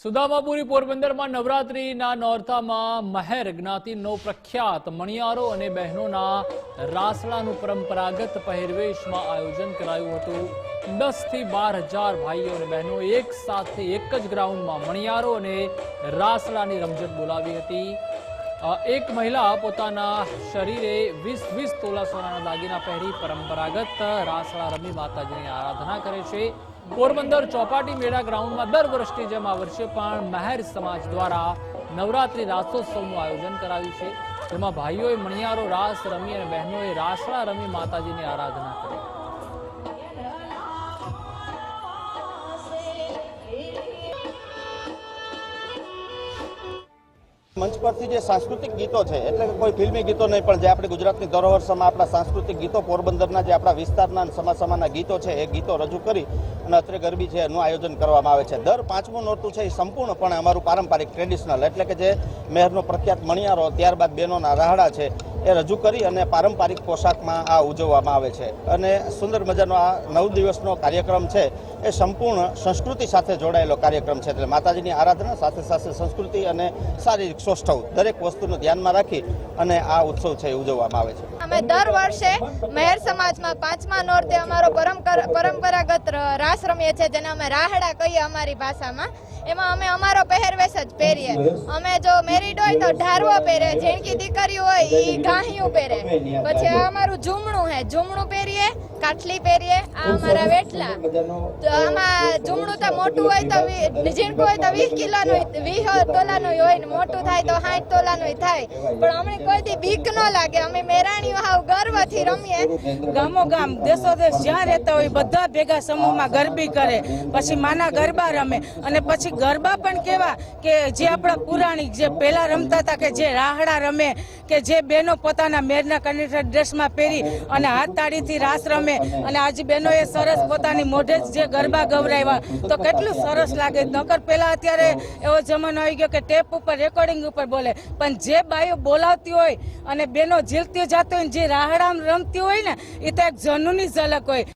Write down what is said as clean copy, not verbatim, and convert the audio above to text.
સુદામાપુરી પોરબંદરમાં નવરાત્રીના નોરતામાં મહેર જ્ઞાતિનો પ્રખ્યાત મણિયારો અને બહેનોના રાસડાનું પરંપરાગત પહેરવેશમાં આયોજન કરાયું હતું। 10 થી 12,000 ભાઈઓ અને બહેનો એક સાથે એક જ ગ્રાઉન્ડમાં મણિયારો અને રાસડાની રમઝટ બોલાવી હતી। એક મહિલા પોતાના શરીરે 20 તોલા સોનાના દાગીના પહેરી પરંપરાગત રાસડા રમી માતાજીની આરાધના કરે છે। પોરબંદર ચોપાટી મેળા ગ્રાઉન્ડમાં દર વર્ષની જેમ આ વર્ષે પણ મહેર સમાજ દ્વારા નવરાત્રી રાસોત્સવનું આયોજન કરાયું છે, જેમાં ભાઈઓએ મણિયારો રાસ રમી અને બહેનોએ રાસડા રમી માતાજીની આરાધના કરી। મંચ પરથી જે સાંસ્કૃતિક ગીતો છે, એટલે કે કોઈ ફિલ્મી ગીતો નહીં, પણ જે આપણે ગુજરાતની ધરોહરમાં આપણા સાંસ્કૃતિક ગીતો, પોરબંદરના જે આપણા વિસ્તારના સમાસમાના ગીતો છે, એ ગીતો રજૂ કરી અને અત્રે ગરબી છે એનું આયોજન કરવામાં આવે છે। દર 5મું નોરતું છે એ સંપૂર્ણપણે અમારું પારંપરિક ટ્રેડિશનલ, એટલે કે જે મહેરનો પ્રખ્યાત મણિયારો, ત્યારબાદ બહેનોના રાહડા છે એ રજૂ કરી અને પારંપરિક પોશાકમાં આ ઉજવવામાં આવે છે। અને સુંદર મજાનો આ 9 દિવસનો કાર્યક્રમ છે એ સંપૂર્ણ સંસ્કૃતિ સાથે જોડાયેલો કાર્યક્રમ છે। એટલે માતાજીની આરાધના સાથે સાથે સંસ્કૃતિ અને શારીરિક સૌષ્ઠવ દરેક વસ્તુને ધ્યાનમાં રાખી અને આ ઉત્સવ છે એ ઉજવવામાં આવે છે। અમે દર વર્ષે મહેર સમાજમાં 5મા નોરતે અમારો પરંપરાગત રાસ રમીએ છીએ, જેને અમે રાહડા કહીએ અમારી ભાષામાં। એમાં અમે અમારો પહેરવેશ જ પહેરીએ। અમે જો મેરીડ હોય તો ઢારવો પહેરે, ઝીણકી દીકરીઓ હોય એ ઘાહિયું પહેરે, પછી આ અમારું ઝૂમણું હે, ઝૂમણું પહેરીએ, કાઠલી પહેરીએ, આ અમારા વેટલા। તો આમાં ઝૂમણું તો મોટું હોય તો ઝીણકું હોય તો 20 કિલોનું 20 તોલાનું હોય ને મોટું થાય તો 60 તોલાનું થાય, પણ અમને કોઈથી બીક ન લાગે। અમે મેરાણીઓ હાવ ગર્વથી રમીએ। ગામો ગામ દેશો દેશ જ્યાં રહેતા હોય બધા ભેગા સમૂહમાં ગરબી કરે, પછી માના ગરબા રમે। અને પછી ગરબા પણ કેવા કે જે આપણા પુરાણી જે પહેલા રમતા હતા, કે જે રાહડા રમે, કે જે બહેનો પોતાના મેરના કનેક્ટર ડ્રેસમાં પહેરી અને હાથ તાળીથી રાસ રમે, અને આજે બહેનોએ સરસ પોતાની મોઢે જ જે ગરબા ગવરાવ્યા, તો કેટલું સરસ લાગે। નકર પહેલા અત્યારે એવો જમાનો આવી ગયો કે ટેપ ઉપર રેકોર્ડિંગ ઉપર બોલે, પણ જે બાઈઓ બોલાવતી હોય અને બહેનો ઝીલતી જાતી હોય, જે રાહડા રમતી હોય ને, એ તો એક જનુની ઝલક હોય।